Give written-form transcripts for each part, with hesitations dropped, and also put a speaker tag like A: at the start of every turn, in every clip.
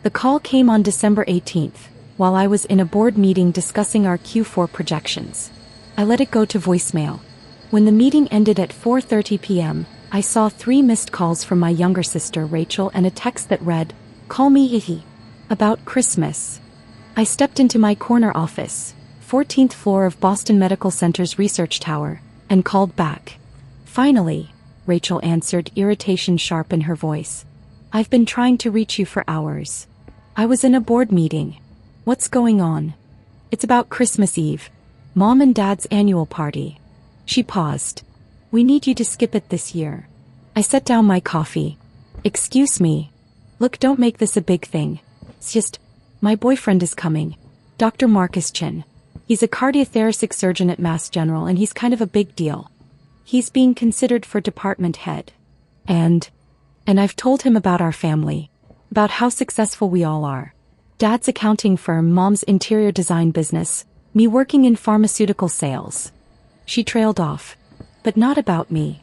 A: The call came on December 18th, while I was in a board meeting discussing our Q4 projections. I let it go to voicemail. When the meeting ended at 4:30 p.m., I saw 3 missed calls from my younger sister Rachel and a text that read, "Call me Ihi. About Christmas." I stepped into my corner office, 14th floor of Boston Medical Center's research tower, and called back. "Finally," Rachel answered, irritation sharp in her voice. "I've been trying to reach you for hours." "I was in a board meeting." "What's going on?" "It's about Christmas Eve. Mom and Dad's annual party." She paused. "We need you to skip it this year." I set down my coffee. "Excuse me. Look, don't make this a big thing. It's just, my boyfriend is coming. Dr. Marcus Chin. He's a cardiothoracic surgeon at Mass General and he's kind of a big deal. He's being considered for department head. And I've told him about our family. About how successful we all are. Dad's accounting firm, Mom's interior design business, me working in pharmaceutical sales." She trailed off. "But not about me.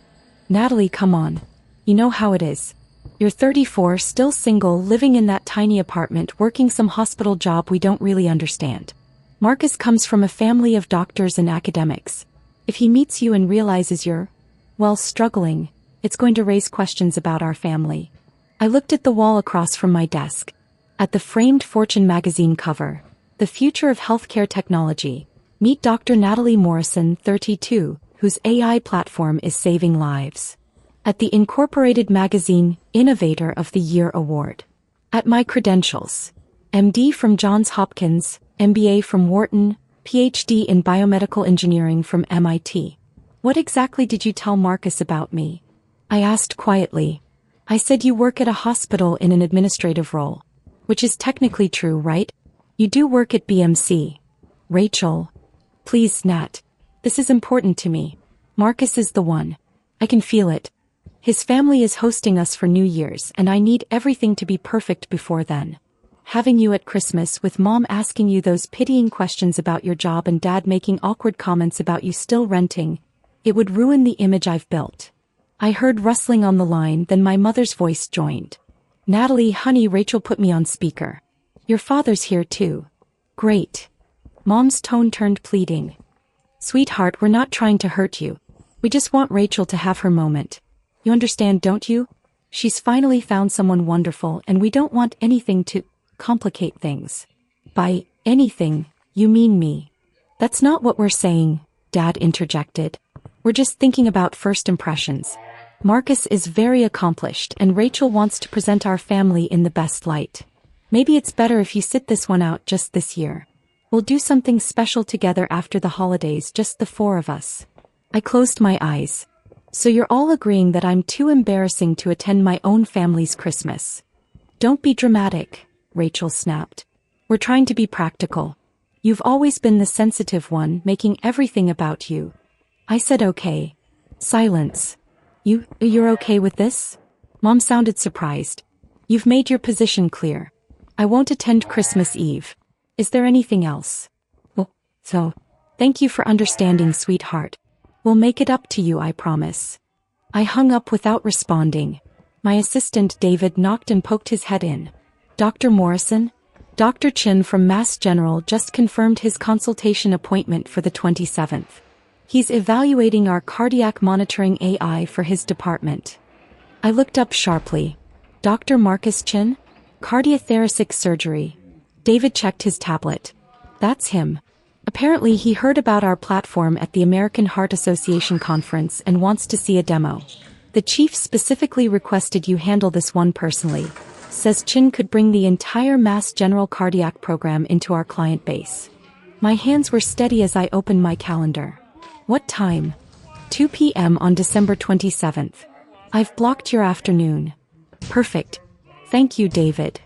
A: Natalie, come on. You know how it is. You're 34, still single, living in that tiny apartment, working some hospital job we don't really understand. Marcus comes from a family of doctors and academics. If he meets you and realizes you're, well, struggling, it's going to raise questions about our family." I looked at the wall across from my desk. At the framed Fortune magazine cover, "The Future of Healthcare Technology. Meet Dr. Natalie Morrison, 32, whose AI platform is saving lives." At the Incorporated magazine, Innovator of the Year Award. At my credentials: MD from Johns Hopkins, MBA from Wharton, PhD in biomedical engineering from MIT. "What exactly did you tell Marcus about me?" I asked quietly. "I said you work at a hospital in an administrative role. Which is technically true, right? You do work at BMC. Rachel. Please, Nat. This is important to me. Marcus is the one. I can feel it. His family is hosting us for New Year's and I need everything to be perfect before then. Having you at Christmas with Mom asking you those pitying questions about your job and Dad making awkward comments about you still renting, it would ruin the image I've built." I heard rustling on the line, then my mother's voice joined. "Natalie, honey," Rachel put me on speaker. "Your father's here too." "Great." Mom's tone turned pleading. "Sweetheart, we're not trying to hurt you. We just want Rachel to have her moment. You understand, don't you? She's finally found someone wonderful and we don't want anything to complicate things." "By anything, you mean me." "That's not what we're saying," Dad interjected. "We're just thinking about first impressions. Marcus is very accomplished and Rachel wants to present our family in the best light. Maybe it's better if you sit this one out just this year. We'll do something special together after the holidays, just the 4 of us." I closed my eyes. "So you're all agreeing that I'm too embarrassing to attend my own family's Christmas?" "Don't be dramatic," Rachel snapped. "We're trying to be practical. You've always been the sensitive one, making everything about you." I said okay. Silence. You're okay with this?" Mom sounded surprised. "You've made your position clear. I won't attend Christmas Eve. Is there anything else?" "Well, so, thank you for understanding, sweetheart. We'll make it up to you, I promise." I hung up without responding. My assistant David knocked and poked his head in. "Dr. Morrison?" Dr. Chin from Mass General just confirmed his consultation appointment for the 27th. He's evaluating our cardiac monitoring AI for his department. I looked up sharply. "Dr. Marcus Chin? Cardiothoracic surgery." David checked his tablet. "That's him. Apparently he heard about our platform at the American Heart Association conference and wants to see a demo. The chief specifically requested you handle this one personally. Says Chin could bring the entire Mass General cardiac program into our client base." My hands were steady as I opened my calendar. "What time?" 2 p.m. on December 27th. "I've blocked your afternoon." "Perfect. Thank you, David."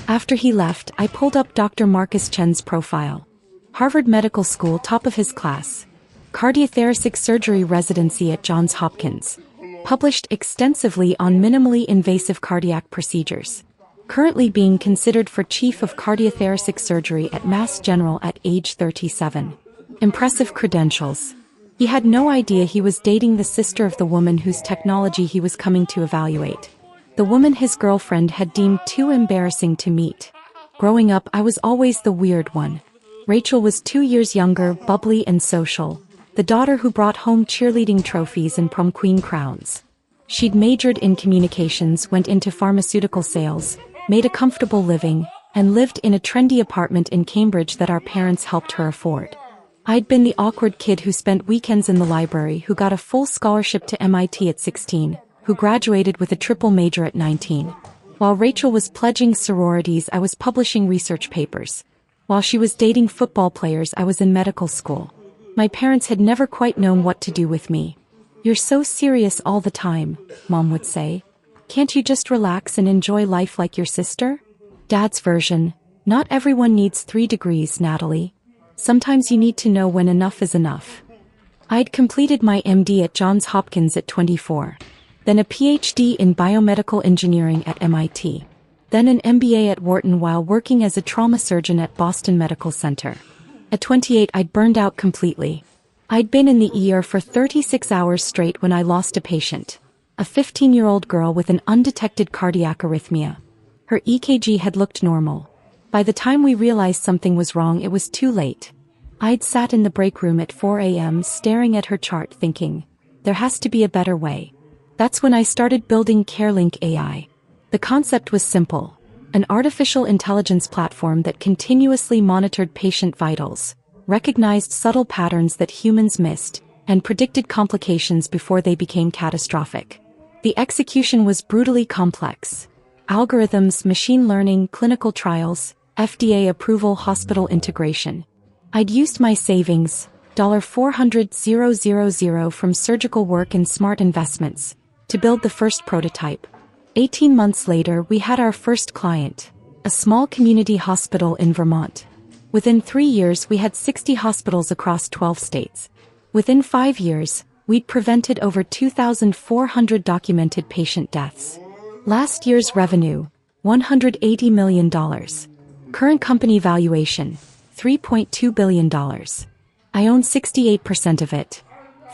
A: After he left, I pulled up Dr. Marcus Chen's profile. Harvard Medical School, top of his class. Cardiothoracic surgery residency at Johns Hopkins. Published extensively on minimally invasive cardiac procedures. Currently being considered for chief of cardiothoracic surgery at Mass General at age 37. Impressive credentials. He had no idea he was dating the sister of the woman whose technology he was coming to evaluate. The woman his girlfriend had deemed too embarrassing to meet. Growing up, I was always the weird one. Rachel was 2 years younger, bubbly and social. The daughter who brought home cheerleading trophies and prom queen crowns. She'd majored in communications, went into pharmaceutical sales, made a comfortable living, and lived in a trendy apartment in Cambridge that our parents helped her afford. I'd been the awkward kid who spent weekends in the library, who got a full scholarship to MIT at 16, who graduated with a triple major at 19. While Rachel was pledging sororities, I was publishing research papers. While she was dating football players, I was in medical school. My parents had never quite known what to do with me. "You're so serious all the time," Mom would say. "Can't you just relax and enjoy life like your sister?" Dad's version: "Not everyone needs 3 degrees, Natalie. Sometimes you need to know when enough is enough." I'd completed my MD at Johns Hopkins at 24. Then a PhD in biomedical engineering at MIT. Then an MBA at Wharton while working as a trauma surgeon at Boston Medical Center. At 28, I'd burned out completely. I'd been in the ER for 36 hours straight when I lost a patient. A 15-year-old girl with an undetected cardiac arrhythmia. Her EKG had looked normal. By the time we realized something was wrong, it was too late. I'd sat in the break room at 4 a.m. staring at her chart thinking, there has to be a better way. That's when I started building CareLink AI. The concept was simple. An artificial intelligence platform that continuously monitored patient vitals, recognized subtle patterns that humans missed, and predicted complications before they became catastrophic. The execution was brutally complex. Algorithms, machine learning, clinical trials, FDA approval, hospital integration. I'd used my savings, $400,000 from surgical work and smart investments, to build the first prototype. 18 months later, we had our first client, a small community hospital in Vermont. Within 3 years, we had 60 hospitals across 12 states. Within 5 years, we'd prevented over 2,400 documented patient deaths. Last year's revenue, $180 million. Current company valuation, $3.2 billion. I own 68% of it.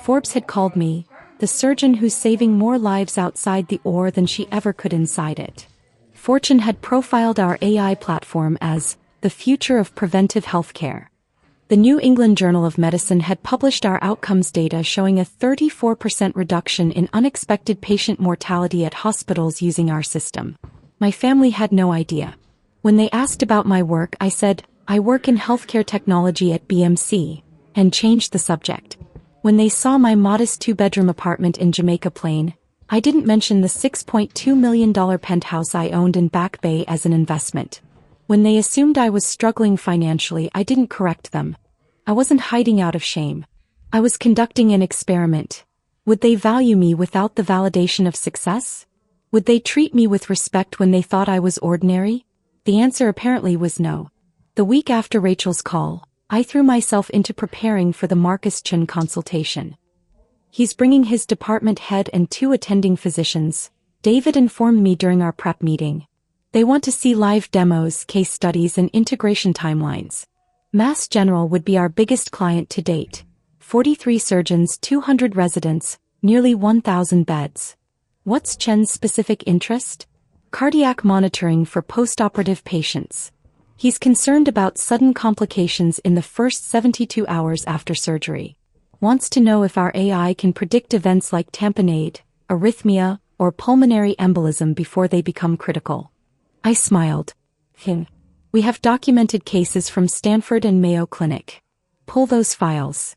A: Forbes had called me the surgeon who's saving more lives outside the OR than she ever could inside it. Fortune had profiled our AI platform as the future of preventive healthcare. The New England Journal of Medicine had published our outcomes data showing a 34% reduction in unexpected patient mortality at hospitals using our system. My family had no idea. When they asked about my work, I said, I work in healthcare technology at BMC, and changed the subject. When they saw my modest 2-bedroom apartment in Jamaica Plain, I didn't mention the $6.2 million penthouse I owned in Back Bay as an investment. When they assumed I was struggling financially, I didn't correct them. I wasn't hiding out of shame. I was conducting an experiment. Would they value me without the validation of success? Would they treat me with respect when they thought I was ordinary? The answer apparently was no. The week after Rachel's call, I threw myself into preparing for the Marcus Chen consultation. He's bringing his department head and 2 attending physicians, David informed me during our prep meeting. They want to see live demos, case studies, and integration timelines. Mass General would be our biggest client to date. 43 surgeons, 200 residents, nearly 1,000 beds. What's Chen's specific interest? Cardiac monitoring for postoperative patients. He's concerned about sudden complications in the first 72 hours after surgery. Wants to know if our AI can predict events like tamponade, arrhythmia, or pulmonary embolism before they become critical. I smiled. We have documented cases from Stanford and Mayo Clinic. Pull those files.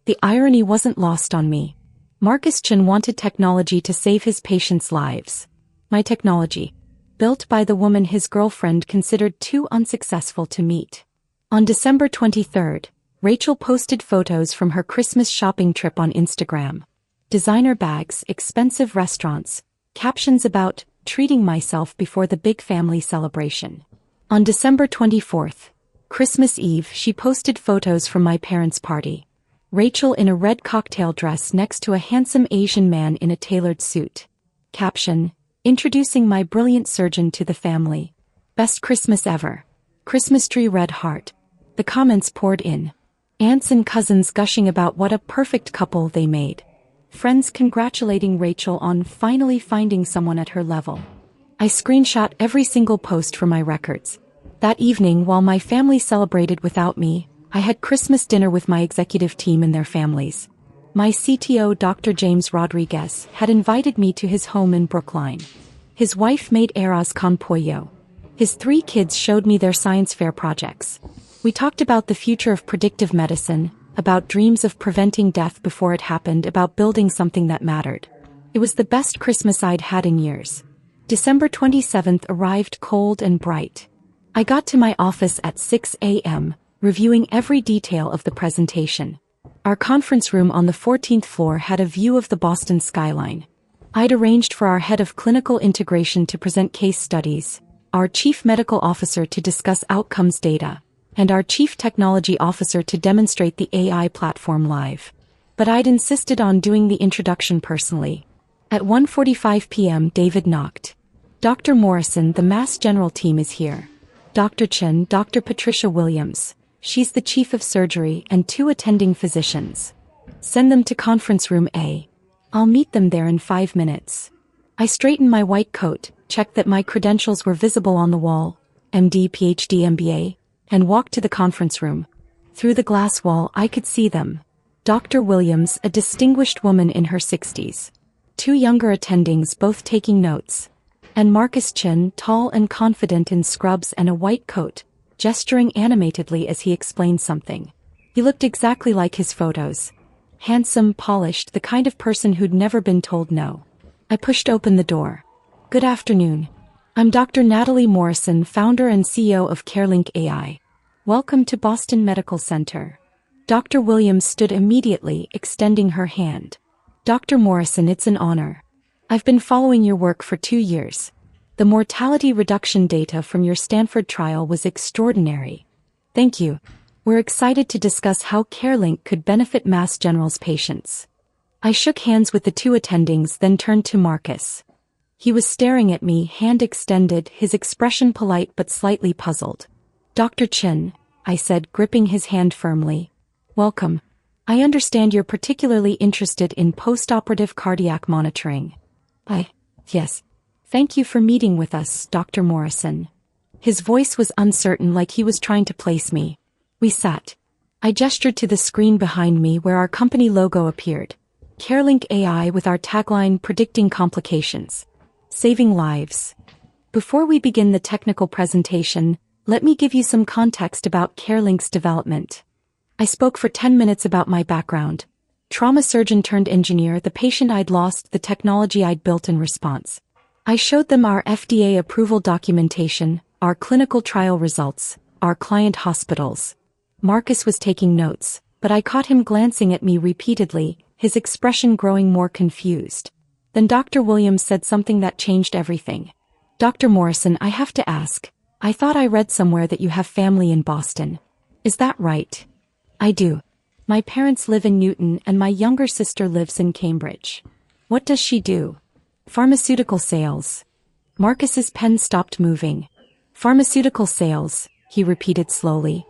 A: The irony wasn't lost on me. Marcus Chen wanted technology to save his patients' lives. My technology, built by the woman his girlfriend considered too unsuccessful to meet. On December 23rd, Rachel posted photos from her Christmas shopping trip on Instagram. Designer bags, expensive restaurants, captions about treating myself before the big family celebration. On December 24th, Christmas Eve, she posted photos from my parents' party. Rachel in a red cocktail dress next to a handsome Asian man in a tailored suit. Caption: introducing my brilliant surgeon to the family. Best Christmas ever. Christmas tree red heart. The comments poured in. Aunts and cousins gushing about what a perfect couple they made. Friends congratulating Rachel on finally finding someone at her level. I screenshot every single post for my records. That evening, while my family celebrated without me, I had Christmas dinner with my executive team and their families. My CTO, Dr. James Rodriguez, had invited me to his home in Brookline. His wife made arroz con pollo. His 3 kids showed me their science fair projects. We talked about the future of predictive medicine, about dreams of preventing death before it happened, about building something that mattered. It was the best Christmas I'd had in years. December 27th arrived cold and bright. I got to my office at 6 a.m., reviewing every detail of the presentation. Our conference room on the 14th floor had a view of the Boston skyline. I'd arranged for our head of clinical integration to present case studies, our chief medical officer to discuss outcomes data, and our chief technology officer to demonstrate the AI platform live. But I'd insisted on doing the introduction personally. At 1:45 p.m. David knocked. Dr. Morrison, the Mass General team is here. Dr. Chen, Dr. Patricia Williams, she's the chief of surgery, and 2 attending physicians. Send them to conference room A. I'll meet them there in 5 minutes. I straightened my white coat, checked that my credentials were visible on the wall, MD, PhD, MBA, and walked to the conference room. Through the glass wall I could see them. Dr. Williams, a distinguished woman in her 60s. 2 younger attendings both taking notes. And Marcus Chen, tall and confident in scrubs and a white coat, gesturing animatedly as he explained something. He looked exactly like his photos. Handsome, polished, the kind of person who'd never been told no. I pushed open the door. Good afternoon. I'm Dr. Natalie Morrison, founder and CEO of CareLink AI. Welcome to Boston Medical Center. Dr. Williams stood immediately, extending her hand. Dr. Morrison, it's an honor. I've been following your work for 2 years. The mortality reduction data from your Stanford trial was extraordinary. Thank you. We're excited to discuss how CareLink could benefit Mass General's patients. I shook hands with the 2 attendings, then turned to Marcus. He was staring at me, hand extended, his expression polite but slightly puzzled. Dr. Chen, I said, gripping his hand firmly. Welcome. I understand you're particularly interested in postoperative cardiac monitoring. Yes. Thank you for meeting with us, Dr. Morrison. His voice was uncertain, like he was trying to place me. We sat. I gestured to the screen behind me where our company logo appeared. CareLink AI with our tagline, predicting complications, saving lives. Before we begin the technical presentation, let me give you some context about CareLink's development. I spoke for 10 minutes about my background. Trauma surgeon turned engineer, the patient I'd lost, the technology I'd built in response. I showed them our FDA approval documentation, our clinical trial results, our client hospitals. Marcus was taking notes, but I caught him glancing at me repeatedly, his expression growing more confused. Then Dr. Williams said something that changed everything. Dr. Morrison, I have to ask. I thought I read somewhere that you have family in Boston. Is that right? I do. My parents live in Newton and my younger sister lives in Cambridge. What does she do? Pharmaceutical sales. Marcus's pen stopped moving. Pharmaceutical sales, he repeated slowly.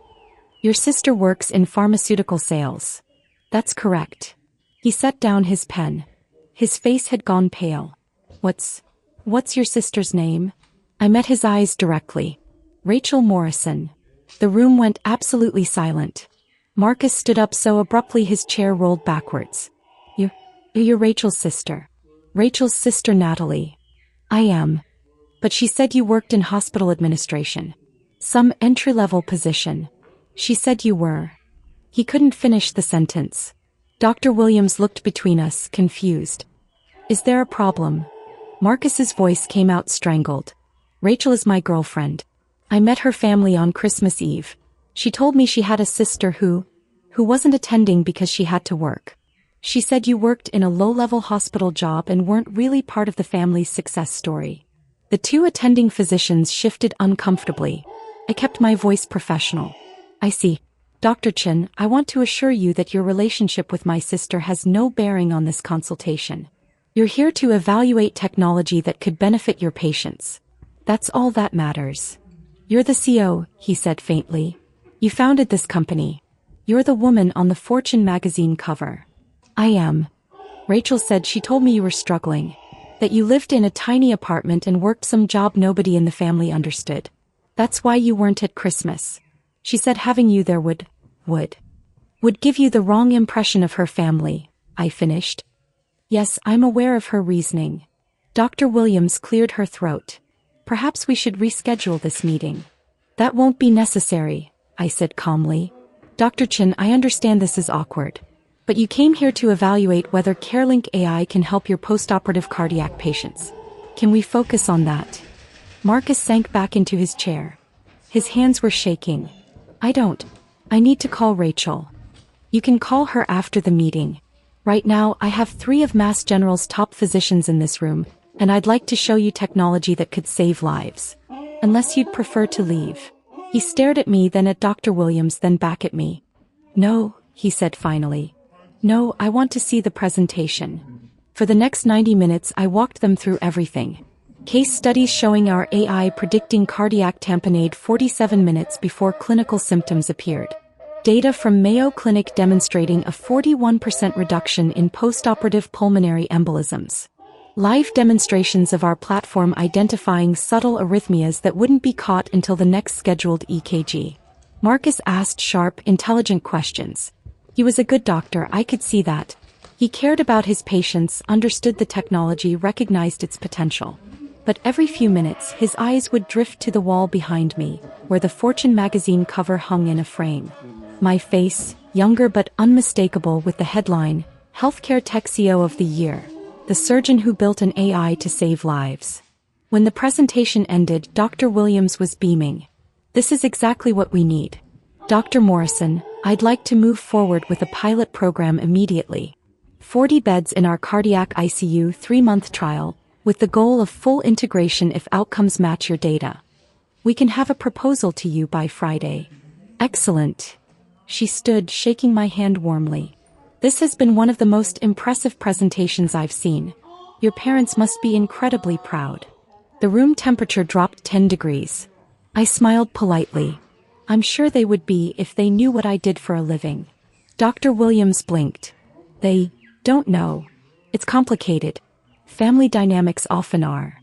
A: Your sister works in pharmaceutical sales. That's correct. He set down his pen. His face had gone pale. What's your sister's name? I met his eyes directly. Rachel Morrison. The room went absolutely silent. Marcus stood up so abruptly his chair rolled backwards. You're Rachel's sister. Rachel's sister Natalie. I am. But she said you worked in hospital administration. Some entry-level position. She said you were. He couldn't finish the sentence. Dr. Williams looked between us, confused. Is there a problem? Marcus's voice came out strangled. Rachel is my girlfriend. I met her family on Christmas Eve. She told me she had a sister who wasn't attending because she had to work. She said you worked in a low-level hospital job and weren't really part of the family's success story. The 2 attending physicians shifted uncomfortably. I kept my voice professional. I see. Dr. Chen, I want to assure you that your relationship with my sister has no bearing on this consultation. You're here to evaluate technology that could benefit your patients. That's all that matters. You're the CEO, he said faintly. You founded this company. You're the woman on the Fortune magazine cover. I am. Rachel said she told me you were struggling. That you lived in a tiny apartment and worked some job nobody in the family understood. That's why you weren't at Christmas. She said having you there would give you the wrong impression of her family, I finished. Yes, I'm aware of her reasoning. Dr. Williams cleared her throat. Perhaps we should reschedule this meeting. That won't be necessary, I said calmly. Dr. Chen, I understand this is awkward. But you came here to evaluate whether CareLink AI can help your postoperative cardiac patients. Can we focus on that? Marcus sank back into his chair. His hands were shaking. I need to call Rachel. You can call her after the meeting. Right now, I have 3 of Mass General's top physicians in this room, and I'd like to show you technology that could save lives. Unless you'd prefer to leave. He stared at me, then at Dr. Williams, then back at me. No, he said finally. No, I want to see the presentation. For the next 90 minutes, I walked them through everything. Case studies showing our AI predicting cardiac tamponade 47 minutes before clinical symptoms appeared. Data from Mayo Clinic demonstrating a 41% reduction in postoperative pulmonary embolisms. Live demonstrations of our platform identifying subtle arrhythmias that wouldn't be caught until the next scheduled EKG. Marcus asked sharp, intelligent questions. He was a good doctor, I could see that. He cared about his patients, understood the technology, recognized its potential. But every few minutes, his eyes would drift to the wall behind me, where the Fortune magazine cover hung in a frame. My face, younger but unmistakable, with the headline, Healthcare Tech CEO of the Year, the surgeon who built an AI to save lives. When the presentation ended, Dr. Williams was beaming. This is exactly what we need. Dr. Morrison, I'd like to move forward with a pilot program immediately. 40 beds in our cardiac ICU 3-month trial, with the goal of full integration if outcomes match your data. We can have a proposal to you by Friday. Excellent. She stood, shaking my hand warmly. This has been one of the most impressive presentations I've seen. Your parents must be incredibly proud. The room temperature dropped 10 degrees. I smiled politely. I'm sure they would be if they knew what I did for a living. Dr. Williams blinked. They don't know. It's complicated. Family dynamics often are.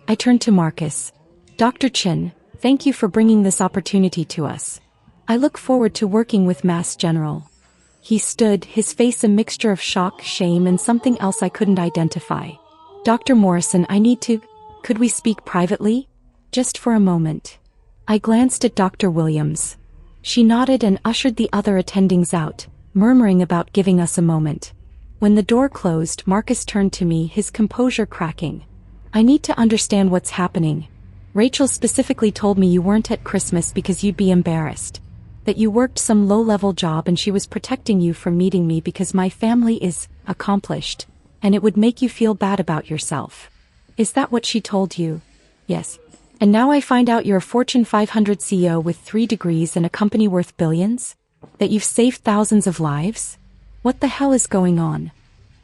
A: I turned to Marcus. Dr. Chen, thank you for bringing this opportunity to us. I look forward to working with Mass General. He stood, his face a mixture of shock, shame, and something else I couldn't identify. Dr. Morrison, could we speak privately? Just for a moment. I glanced at Dr. Williams. She nodded and ushered the other attendings out, murmuring about giving us a moment. When the door closed, Marcus turned to me, his composure cracking. I need to understand what's happening. Rachel specifically told me you weren't at Christmas because you'd be embarrassed. That you worked some low-level job and she was protecting you from meeting me because my family is accomplished, and it would make you feel bad about yourself. Is that what she told you? Yes. And now I find out you're a Fortune 500 CEO with 3 degrees and a company worth billions? That you've saved thousands of lives? What the hell is going on?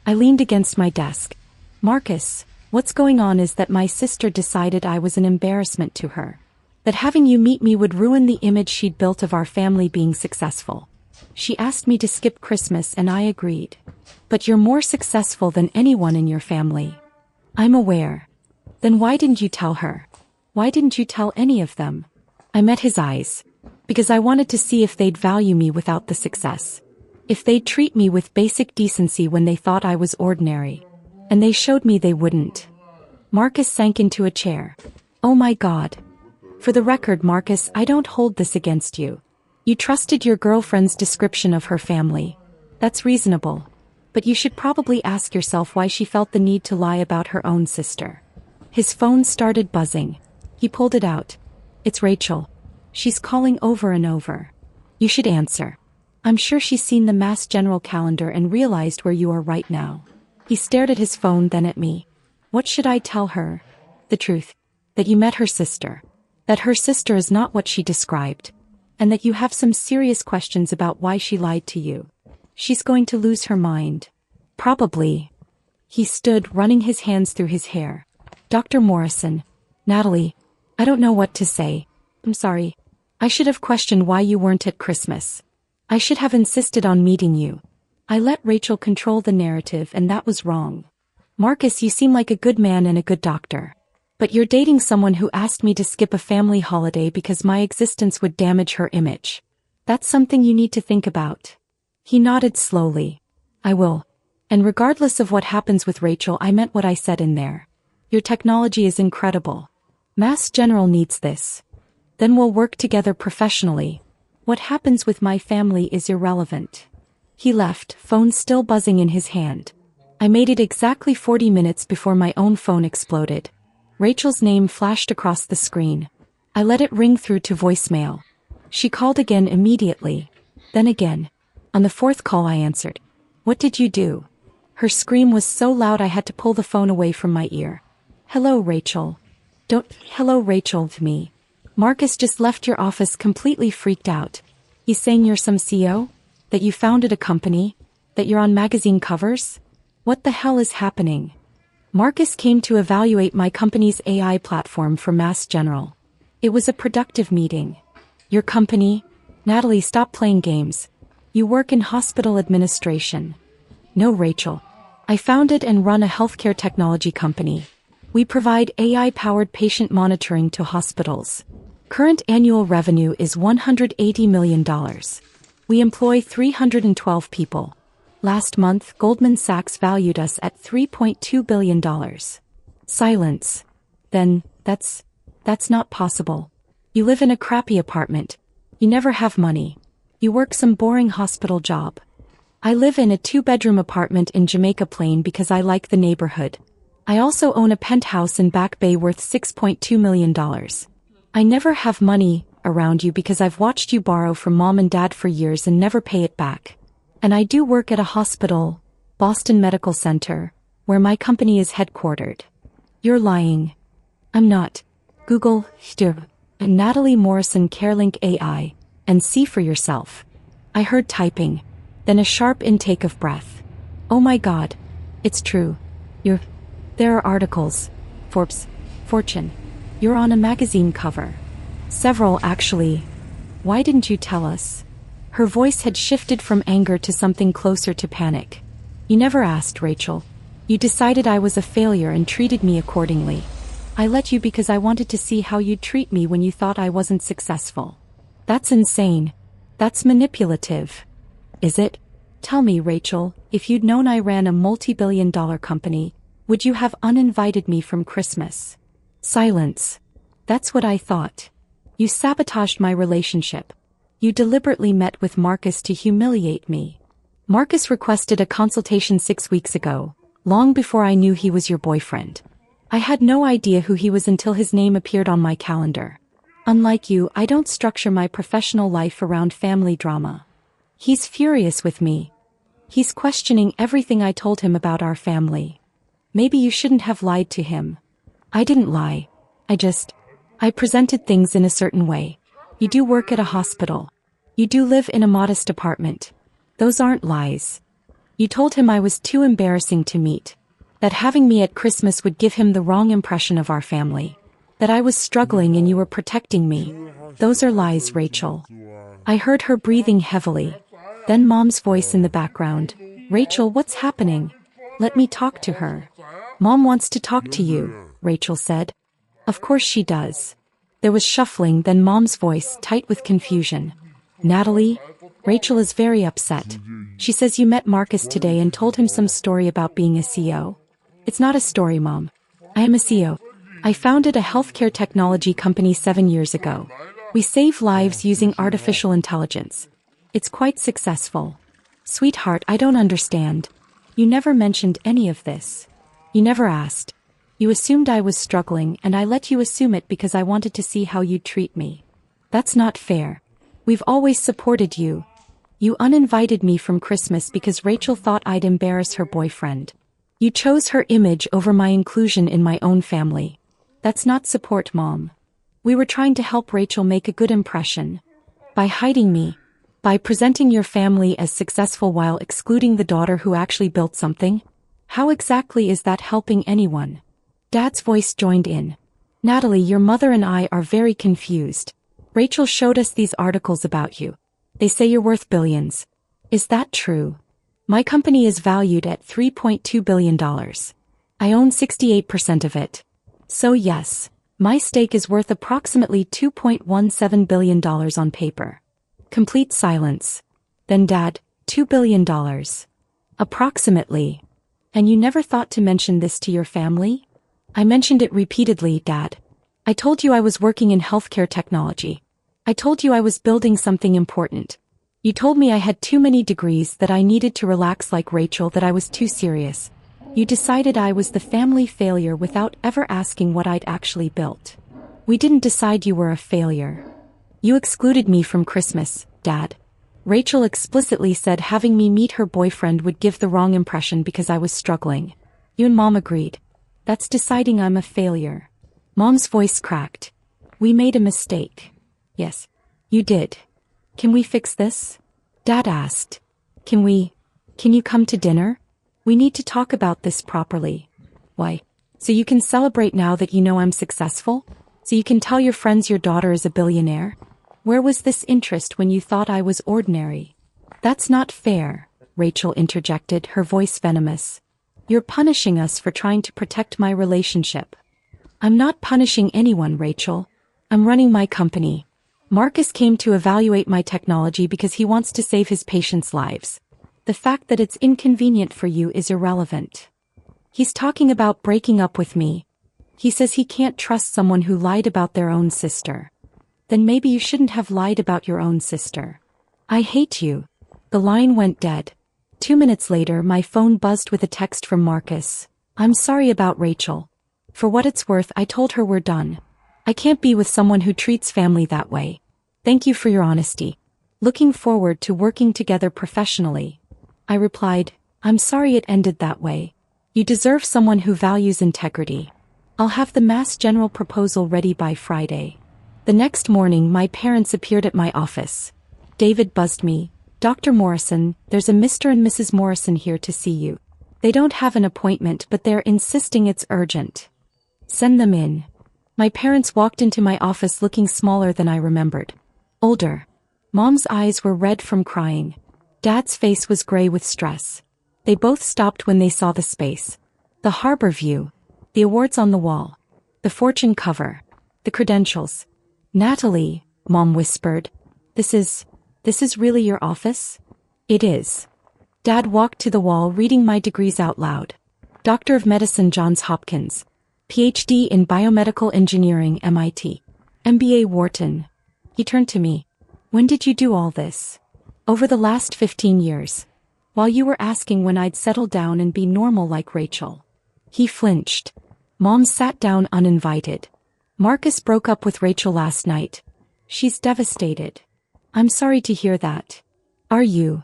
A: I leaned against my desk. Marcus, what's going on is that my sister decided I was an embarrassment to her. That having you meet me would ruin the image she'd built of our family being successful. She asked me to skip Christmas and I agreed. But you're more successful than anyone in your family. I'm aware. Then why didn't you tell her? Why didn't you tell any of them? I met his eyes. Because I wanted to see if they'd value me without the success. If they'd treat me with basic decency when they thought I was ordinary. And they showed me they wouldn't. Marcus sank into a chair. Oh my God. For the record, Marcus, I don't hold this against you. You trusted your girlfriend's description of her family. That's reasonable. But you should probably ask yourself why she felt the need to lie about her own sister. His phone started buzzing. He pulled it out. It's Rachel. She's calling over and over. You should answer. I'm sure she's seen the Mass General calendar and realized where you are right now. He stared at his phone, then at me. What should I tell her? The truth. That you met her sister. That her sister is not what she described. And that you have some serious questions about why she lied to you. She's going to lose her mind. Probably. He stood, running his hands through his hair. Dr. Morrison. Natalie. I don't know what to say. I'm sorry. I should have questioned why you weren't at Christmas. I should have insisted on meeting you. I let Rachel control the narrative and that was wrong. Marcus, you seem like a good man and a good doctor. But you're dating someone who asked me to skip a family holiday because my existence would damage her image. That's something you need to think about. He nodded slowly. I will. And regardless of what happens with Rachel, I meant what I said in there. Your technology is incredible. Mass General needs this. Then we'll work together professionally. What happens with my family is irrelevant. He left, phone still buzzing in his hand. I made it exactly 40 minutes before my own phone exploded. Rachel's name flashed across the screen. I let it ring through to voicemail. She called again immediately. Then again. On the fourth call I answered. What did you do? Her scream was so loud I had to pull the phone away from my ear. Hello, Rachel. Don't hello, Rachel to me. Marcus just left your office completely freaked out. He's saying you're some CEO? That you founded a company? That you're on magazine covers? What the hell is happening? Marcus came to evaluate my company's AI platform for Mass General. It was a productive meeting. Your company? Natalie, stop playing games. You work in hospital administration. No, Rachel. I founded and run a healthcare technology company. We provide AI-powered patient monitoring to hospitals. Current annual revenue is $180 million. We employ 312 people. Last month, Goldman Sachs valued us at $3.2 billion. Silence. Then, that's not possible. You live in a crappy apartment. You never have money. You work some boring hospital job. I live in a 2-bedroom apartment in Jamaica Plain because I like the neighborhood. I also own a penthouse in Back Bay worth $6.2 million. I never have money around you because I've watched you borrow from mom and dad for years and never pay it back. And I do work at a hospital, Boston Medical Center, where my company is headquartered. You're lying. I'm not. Google Natalie Morrison Carelink AI and see for yourself. I heard typing, then a sharp intake of breath. Oh my God. It's true. There are articles. Forbes, Fortune. You're on a magazine cover. Several, actually. Why didn't you tell us? Her voice had shifted from anger to something closer to panic. You never asked, Rachel. You decided I was a failure and treated me accordingly. I let you because I wanted to see how you'd treat me when you thought I wasn't successful. That's insane. That's manipulative. Is it? Tell me, Rachel, if you'd known I ran a multi-billion-dollar company, would you have uninvited me from Christmas? Silence. That's what I thought. You sabotaged my relationship. You deliberately met with Marcus to humiliate me. Marcus requested a consultation 6 weeks ago, long before I knew he was your boyfriend. I had no idea who he was until his name appeared on my calendar. Unlike you, I don't structure my professional life around family drama. He's furious with me. He's questioning everything I told him about our family. Maybe you shouldn't have lied to him. I didn't lie. I presented things in a certain way. You do work at a hospital. You do live in a modest apartment. Those aren't lies. You told him I was too embarrassing to meet. That having me at Christmas would give him the wrong impression of our family. That I was struggling and you were protecting me. Those are lies, Rachel. I heard her breathing heavily. Then Mom's voice in the background. Rachel, what's happening? Let me talk to her. Mom wants to talk to you, Rachel said. Of course she does. There was shuffling, then Mom's voice, tight with confusion. Natalie? Rachel is very upset. She says you met Marcus today and told him some story about being a CEO. It's not a story, Mom. I am a CEO. I founded a healthcare technology company 7 years ago. We save lives using artificial intelligence. It's quite successful. Sweetheart, I don't understand. You never mentioned any of this. You never asked. You assumed I was struggling and I let you assume it because I wanted to see how you'd treat me. That's not fair. We've always supported you. You uninvited me from Christmas because Rachel thought I'd embarrass her boyfriend. You chose her image over my inclusion in my own family. That's not support, Mom. We were trying to help Rachel make a good impression. By hiding me. By presenting your family as successful while excluding the daughter who actually built something. How exactly is that helping anyone? Dad's voice joined in. Natalie, your mother and I are very confused. Rachel showed us these articles about you. They say you're worth billions. Is that true? My company is valued at $3.2 billion. I own 68% of it. So yes, my stake is worth approximately $2.17 billion on paper. Complete silence. Then Dad, $2 billion. Approximately. And you never thought to mention this to your family? I mentioned it repeatedly, Dad. I told you I was working in healthcare technology. I told you I was building something important. You told me I had too many degrees, that I needed to relax like Rachel, that I was too serious. You decided I was the family failure without ever asking what I'd actually built. We didn't decide you were a failure. You excluded me from Christmas, Dad. Rachel explicitly said having me meet her boyfriend would give the wrong impression because I was struggling. You and Mom agreed. That's deciding I'm a failure. Mom's voice cracked. We made a mistake. Yes, you did. Can we fix this? Dad asked. Can you come to dinner? We need to talk about this properly. Why? So you can celebrate now that you know I'm successful? So you can tell your friends your daughter is a billionaire? Where was this interest when you thought I was ordinary? That's not fair, Rachel interjected, her voice venomous. You're punishing us for trying to protect my relationship. I'm not punishing anyone, Rachel. I'm running my company. Marcus came to evaluate my technology because he wants to save his patients' lives. The fact that it's inconvenient for you is irrelevant. He's talking about breaking up with me. He says he can't trust someone who lied about their own sister. Then maybe you shouldn't have lied about your own sister. I hate you. The line went dead. 2 minutes later, my phone buzzed with a text from Marcus. I'm sorry about Rachel. For what it's worth, I told her we're done. I can't be with someone who treats family that way. Thank you for your honesty. Looking forward to working together professionally. I replied, I'm sorry it ended that way. You deserve someone who values integrity. I'll have the Mass General proposal ready by Friday. The next morning, my parents appeared at my office. David buzzed me. Dr. Morrison, there's a Mr. and Mrs. Morrison here to see you. They don't have an appointment, but they're insisting it's urgent. Send them in. My parents walked into my office looking smaller than I remembered. Older. Mom's eyes were red from crying. Dad's face was gray with stress. They both stopped when they saw the space. The harbor view. The awards on the wall. The Fortune cover. The credentials. Natalie, Mom whispered. This is really your office? It is. Dad walked to the wall reading my degrees out loud. Doctor of Medicine, Johns Hopkins. PhD in Biomedical Engineering, MIT. MBA, Wharton. He turned to me. When did you do all this? Over the last 15 years. While you were asking when I'd settle down and be normal like Rachel. He flinched. Mom sat down uninvited. Marcus broke up with Rachel last night. She's devastated. I'm sorry to hear that. Are you?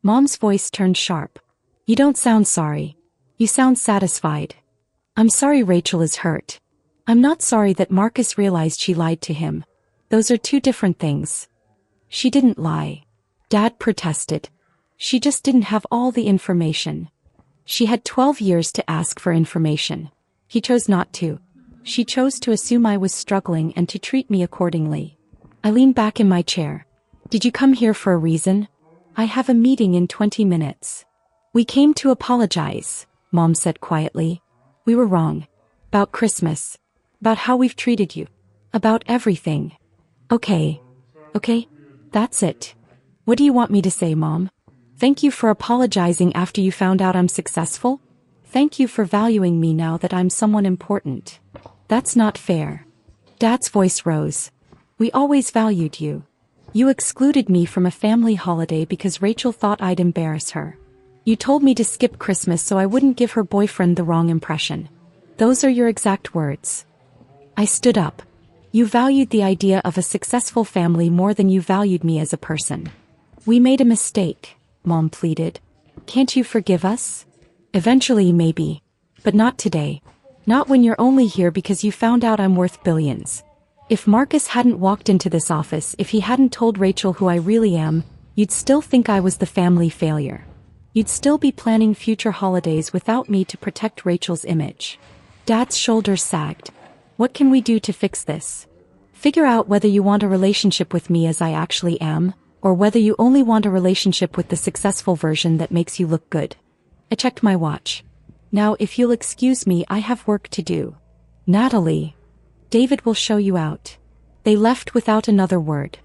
A: Mom's voice turned sharp. You don't sound sorry. You sound satisfied. I'm sorry Rachel is hurt. I'm not sorry that Marcus realized she lied to him. Those are two different things. She didn't lie. Dad protested. She just didn't have all the information. She had 12 years to ask for information. He chose not to. She chose to assume I was struggling and to treat me accordingly. I leaned back in my chair. Did you come here for a reason? I have a meeting in 20 minutes. We came to apologize, Mom said quietly. We were wrong. About Christmas. About how we've treated you. About everything. Okay. That's it. What do you want me to say, Mom? Thank you for apologizing after you found out I'm successful? Thank you for valuing me now that I'm someone important. That's not fair. Dad's voice rose. We always valued you. You excluded me from a family holiday because Rachel thought I'd embarrass her. You told me to skip Christmas so I wouldn't give her boyfriend the wrong impression. Those are your exact words. I stood up. You valued the idea of a successful family more than you valued me as a person. We made a mistake, Mom pleaded. Can't you forgive us? Eventually, maybe. But not today. Not when you're only here because you found out I'm worth billions. If Marcus hadn't walked into this office, if he hadn't told Rachel who I really am, you'd still think I was the family failure. You'd still be planning future holidays without me to protect Rachel's image. Dad's shoulders sagged. What can we do to fix this? Figure out whether you want a relationship with me as I actually am, or whether you only want a relationship with the successful version that makes you look good. I checked my watch. Now if you'll excuse me, I have work to do. Natalie. David will show you out. They left without another word.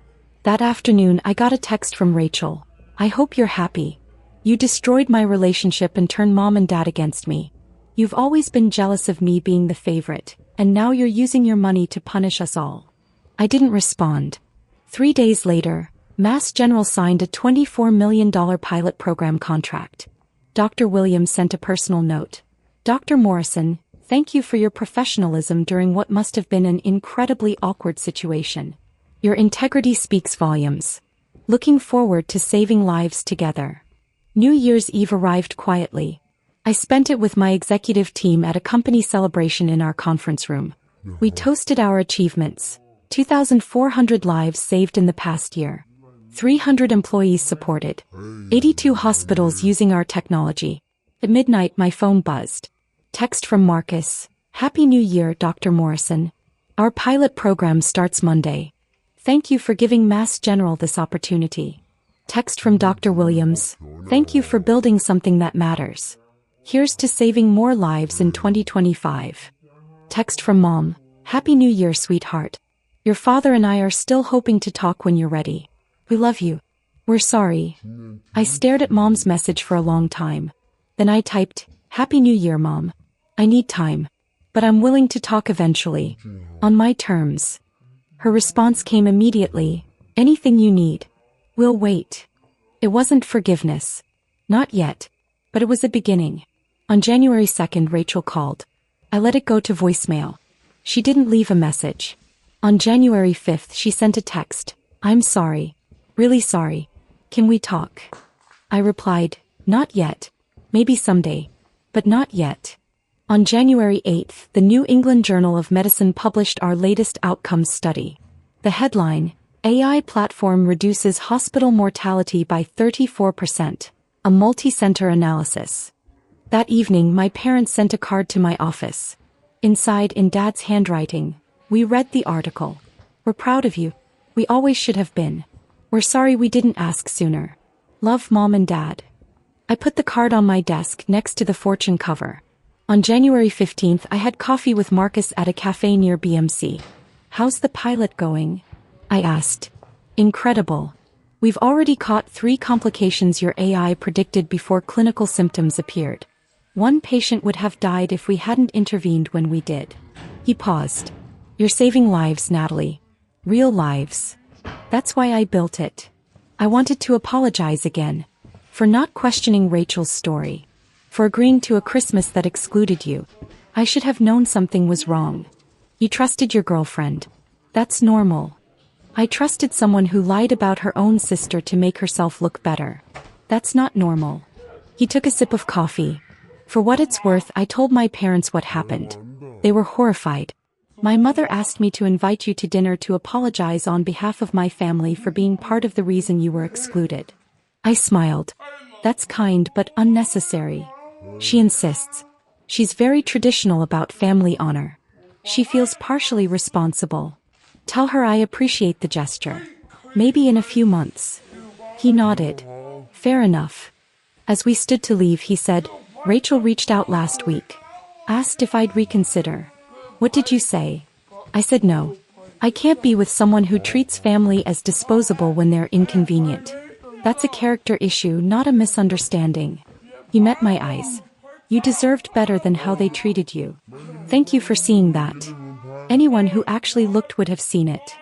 A: That afternoon I got a text from Rachel. I hope you're happy. You destroyed my relationship and turned mom and dad against me. You've always been jealous of me being the favorite, and now you're using your money to punish us all. I didn't respond. 3 days later, Mass General signed a $24 million pilot program contract. Dr. Williams sent a personal note. Dr. Morrison, thank you for your professionalism during what must have been an incredibly awkward situation. Your integrity speaks volumes. Looking forward to saving lives together. New Year's Eve arrived quietly. I spent it with my executive team at a company celebration in our conference room. We toasted our achievements. 2,400 lives saved in the past year. 300 employees supported. 82 hospitals using our technology. At midnight my phone buzzed. Text from Marcus. Happy New Year, Dr. Morrison. Our pilot program starts Monday. Thank you for giving Mass General this opportunity. Text from Dr. Williams. Thank you for building something that matters. Here's to saving more lives in 2025. Text from Mom. Happy New Year, sweetheart. Your father and I are still hoping to talk when you're ready. We love you. We're sorry. I stared at Mom's message for a long time. Then I typed, Happy New Year, Mom. I need time. But I'm willing to talk eventually. On my terms. Her response came immediately. Anything you need. We'll wait. It wasn't forgiveness. Not yet. But it was a beginning. On January 2nd, Rachel called. I let it go to voicemail. She didn't leave a message. On January 5th, she sent a text. I'm sorry. Really sorry. Can we talk? I replied, not yet. Maybe someday. But not yet. On January 8th, the New England Journal of Medicine published our latest outcomes study. The headline, AI platform reduces hospital mortality by 34%, a multi-center analysis. That evening, my parents sent a card to my office. Inside, in Dad's handwriting, we read the article. We're proud of you. We always should have been. We're sorry we didn't ask sooner. Love, Mom and Dad. I put the card on my desk next to the Fortune cover. On January 15th, I had coffee with Marcus at a cafe near BMC. How's the pilot going? I asked. Incredible. We've already caught 3 complications your AI predicted before clinical symptoms appeared. 1 patient would have died if we hadn't intervened when we did. He paused. You're saving lives, Natalie. Real lives. That's why I built it. I wanted to apologize again. For not questioning Rachel's story. For agreeing to a Christmas that excluded you. I should have known something was wrong. You trusted your girlfriend. That's normal. I trusted someone who lied about her own sister to make herself look better. That's not normal. He took a sip of coffee. For what it's worth, I told my parents what happened. They were horrified. My mother asked me to invite you to dinner to apologize on behalf of my family for being part of the reason you were excluded. I smiled. That's kind but unnecessary. She insists. She's very traditional about family honor. She feels partially responsible. Tell her I appreciate the gesture. Maybe in a few months. He nodded. Fair enough. As we stood to leave, he said, Rachel reached out last week. Asked if I'd reconsider. What did you say? I said no. I can't be with someone who treats family as disposable when they're inconvenient. That's a character issue, not a misunderstanding. He met my eyes. You deserved better than how they treated you. Thank you for seeing that. Anyone who actually looked would have seen it.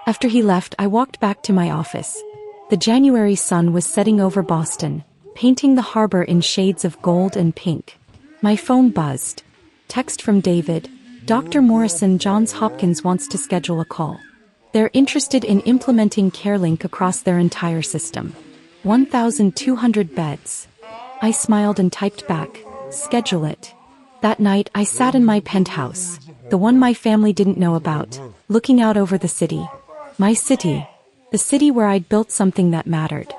A: After he left, I walked back to my office. The January sun was setting over Boston, painting the harbor in shades of gold and pink. My phone buzzed. Text from David. Dr. Morrison, Johns Hopkins wants to schedule a call. They're interested in implementing CareLink across their entire system. 1,200 beds. I smiled and typed back, schedule it. That night, I sat in my penthouse, the one my family didn't know about, looking out over the city. My city. The city where I'd built something that mattered.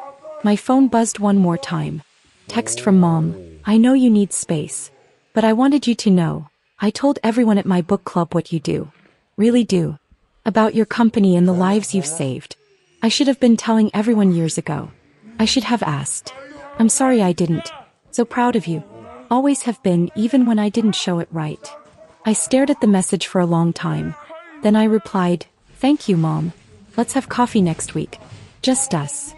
A: My phone buzzed one more time. Text from Mom. I know you need space. But I wanted you to know. I told everyone at my book club what you do. Really do. About your company and the lives you've saved. I should have been telling everyone years ago. I should have asked. I'm sorry I didn't. So proud of you. Always have been, even when I didn't show it right. I stared at the message for a long time. Then I replied, "Thank you, Mom. Let's have coffee next week. Just us."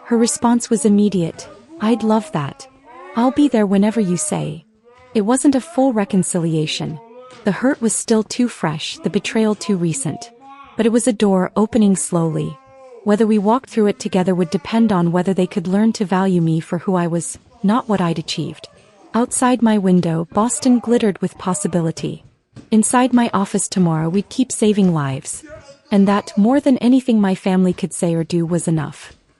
A: Her response was immediate. "I'd love that. I'll be there whenever you say." It wasn't a full reconciliation. The hurt was still too fresh, the betrayal too recent. But it was a door opening slowly. Whether we walked through it together would depend on whether they could learn to value me for who I was, not what I'd achieved. Outside my window, Boston glittered with possibility. Inside my office tomorrow, we'd keep saving lives. And that, more than anything my family could say or do, was enough.